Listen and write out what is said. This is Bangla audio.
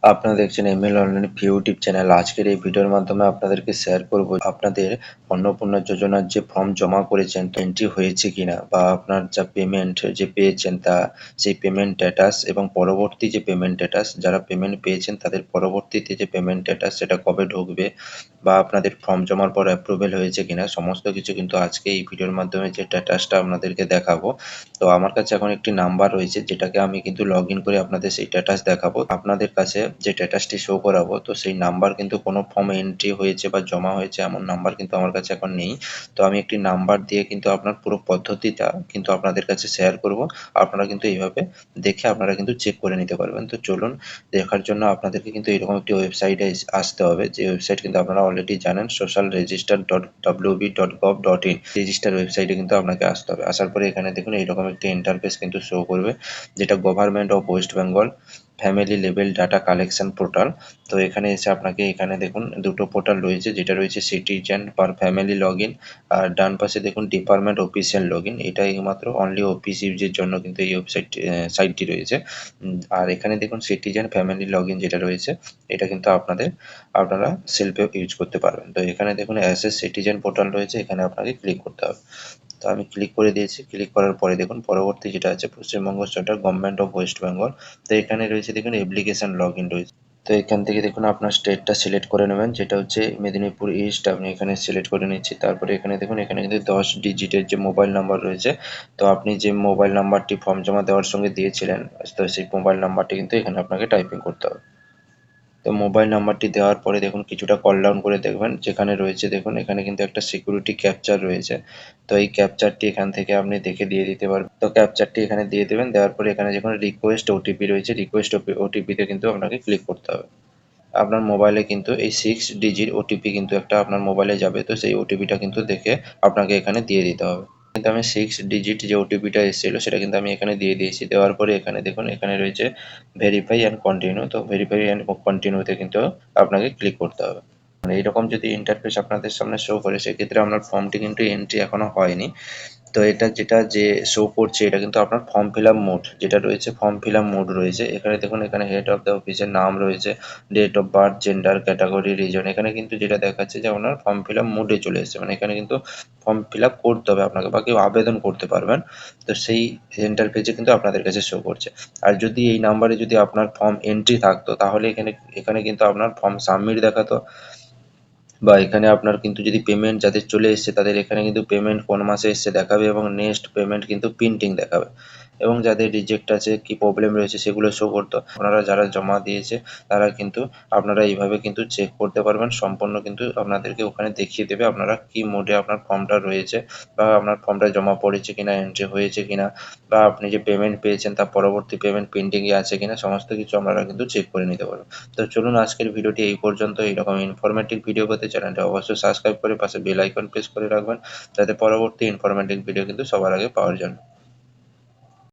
আপনারা দেখছেন এমএল অনলাইন ইউটিউব চ্যানেল। আজকের এই ভিডিওর মাধ্যমে আপনাদেরকে শেয়ার করব আপনাদের অন্নপূর্ণা যোজনার যে ফর্ম জমা করেছেন এন্ট্রি হয়েছে কিনা, বা আপনার যা পেমেন্ট যে পেয়েছেন তা সেই পেমেন্ট স্ট্যাটাস এবং পরবর্তী যে পেমেন্ট স্ট্যাটাস, যারা পেমেন্ট পেয়েছেন তাদের পরবর্তীতে যে পেমেন্ট স্ট্যাটাস সেটা কবে ঢুকবে, বা আপনাদের ফর্ম জমার পর অ্যাপ্রুভেল হয়েছে কিনা, সমস্ত কিছু কিন্তু আজকে এই ভিডিওর মাধ্যমে যে স্ট্যাটাসটা আপনাদেরকে দেখাবো। তো আমার কাছে এখন একটি নাম্বার রয়েছে যেটাকে আমি কিন্তু লগ ইন করে আপনাদের সেই স্ট্যাটাস দেখাবো। আপনাদের কাছে যে স্ট্যাটাসটি শো করাবো, তো সেই নাম্বার কিন্তু কোনো ফর্মে এন্ট্রি হয়েছে বা জমা হয়েছে এমন নাম্বার কিন্তু আমার কাছে এখন নেই। তো আমি একটি নাম্বার দিয়ে কিন্তু আপনার পুরো পদ্ধতিটা কিন্তু আপনাদের কাছে শেয়ার করব। আপনারা কিন্তু এইভাবে দেখে আপনারা কিন্তু চেক করে নিতে পারবেন। তো চলুন, দেখার জন্য আপনাদেরকে কিন্তু এরকম একটি ওয়েবসাইটে আসতে হবে, যে ওয়েবসাইট কিন্তু আপনারা অলরেডি জানেন, social register.wb.gov.in। রেজিস্টার ওয়েবসাইটে কিন্তু আপনাকে আসতে হবে। আসার পরে এখানে দেখুন এইরকম একটি ইন্টারফেস কিন্তু শো করবে, যেটা government of West Bengal family level data collection portal. তো এখানে এসে আপনাকে এখানে দেখুন দুটো পোর্টাল রয়েছে, যেটা রয়েছে citizen per family log in, আর ডান পাশে দেখুন ডিপার্টমেন্ট অফিসিয়াল লগ ইন। এটা একমাত্র অনলি অফিস ইউজের জন্য কিন্তু এই সাইটটি রয়েছে। আর এখানে দেখুন সিটিজেন ফ্যামিলি লগ ইন যেটা রয়েছে, এটা কিন্তু আপনারা সেলফে ইউজ করতে পারবেন। তো এখানে দেখুন অ্যাজ এ সিটিজেন পোর্টাল রয়েছে, এখানে আপনাকে ক্লিক করতে হবে। তো আমি ক্লিক করে দিয়েছি। ক্লিক করার পরে দেখুন পরবর্তী যেটা আছে পশ্চিমবঙ্গ সরকার গভর্নমেন্ট অফ ওয়েস্ট বেঙ্গল। তো এখানে রয়েছে দেখুন অ্যাপ্লিকেশন লগ ইন রয়েছে। তো এখান থেকে দেখুন আপনার স্টেটটা সিলেক্ট করে নেবেন, যেটা হচ্ছে মেদিনীপুর ইস্ট। আপনি এখানে সিলেক্ট করে নিচ্ছি। তারপরে এখানে দেখুন এখানে কিন্তু 10 ডিজিটের যে মোবাইল নাম্বার রয়েছে, তো আপনি যে মোবাইল নাম্বারটি ফর্ম জমা দেওয়ার সঙ্গে দিয়েছিলেন, তো সেই মোবাইল নাম্বারটি কিন্তু এখানে আপনাকে টাইপিং করতে হবে। তো মোবাইল নাম্বারটি দেওয়ার পরে দেখুন কিছুটা কল ডাউন করে দেখবেন, যেখানে রয়েছে দেখুন এখানে কিন্তু একটা সিকিউরিটি ক্যাপচার রয়েছে। তো এই ক্যাপচারটি এখান থেকে আপনি দেখে দিয়ে দিতে পারবেন। তো ক্যাপচারটি এখানে দিয়ে দেবেন। দেওয়ার পরে এখানে যখন রিকোয়েস্ট ওটিপি রয়েছে, রিকোয়েস্ট ওটিপিতে কিন্তু আপনাকে ক্লিক করতে হবে। আপনার মোবাইলে কিন্তু এই 6 ডিজিট ওটিপি কিন্তু একটা আপনার মোবাইলে যাবে, তো সেই ওটিপিটা কিন্তু দেখে আপনাকে এখানে দিয়ে দিতে হবে। কিন্তু আমি 6 ডিজিট যে ওটিপিটা এসেছিল সেটা কিন্তু আমি এখানে দিয়ে দিয়েছি। দেওয়ার পরে এখানে দেখুন এখানে রয়েছে ভেরিফাই অ্যান্ড কন্টিনিউ। তো ভেরিফাই অ্যান্ড কন্টিনিউতে কিন্তু আপনাকে ক্লিক করতে হবে। মানে এইরকম যদি ইন্টারফেস আপনাদের সামনে শো করে, সেক্ষেত্রে আপনার ফর্মটি কিন্তু এন্ট্রি এখনো হয়নি। তো এটা যেটা যে শো করছে, এটা কিন্তু আপনার ফর্ম ফিল আপ মোড যেটা রয়েছে, ফর্ম ফিল আপ মোড রয়েছে। এখানে দেখুন এখানে হেড অফ দ্য অফিসের নাম রয়েছে, date of birth, gender, category, reason. এখানে কিন্তু যেটা দেখাচ্ছে যে আপনার ফর্ম ফিল আপ মোডে চলে এসেছে, মানে এখানে কিন্তু ফর্ম ফিল আপ করতে হবে আপনাকে, বা কেউ আবেদন করতে পারবেন। তো সেই সেন্টার পেজে কিন্তু আপনাদের কাছে শো করছে। আর যদি এই নাম্বারে যদি আপনার ফর্ম এন্ট্রি থাকতো, তাহলে এখানে এখানে কিন্তু আপনার ফর্ম সাবমিট দেখাতো, বা এখানে আপনার কিন্তু যদি পেমেন্ট যাদের চলে এসছে তাদের এখানে কিন্তু পেমেন্ট কোন মাসে এসছে দেখাবে, এবং নেক্সট পেমেন্ট কিন্তু প্রিন্টিং দেখাবে, এবং যাদের রিজেক্ট আছে কি প্রবলেম রয়েছে সেগুলো শো করতো। আপনারা যারা জমা দিয়েছে তারা কিন্তু আপনারা এইভাবে কিন্তু চেক করতে পারবেন। সম্পূর্ণ কিন্তু আপনাদেরকে ওখানে দেখিয়ে দেবে আপনারা কি মোডে আপনার ফর্মটা রয়েছে, বা আপনার ফর্মটা জমা পড়েছে কিনা, এন্ট্রি হয়েছে কিনা, বা আপনি যে পেমেন্ট পেয়েছেন তার পরবর্তী পেমেন্ট পেন্ডিংয়ে আছে কিনা, সমস্ত কিছু আপনারা কিন্তু চেক করে নিতে পারবেন। তো চলুন, আজকের ভিডিওটি এই পর্যন্ত। এইরকম ইনফরমেটিভ ভিডিও পেতে চ্যানেলটা অবশ্যই সাবস্ক্রাইব করে পাশে বেল আইকন প্রেস করে রাখবেন, যাতে পরবর্তী ইনফরমেটিভ ভিডিও কিন্তু সবার আগে পাওয়ার জন্য।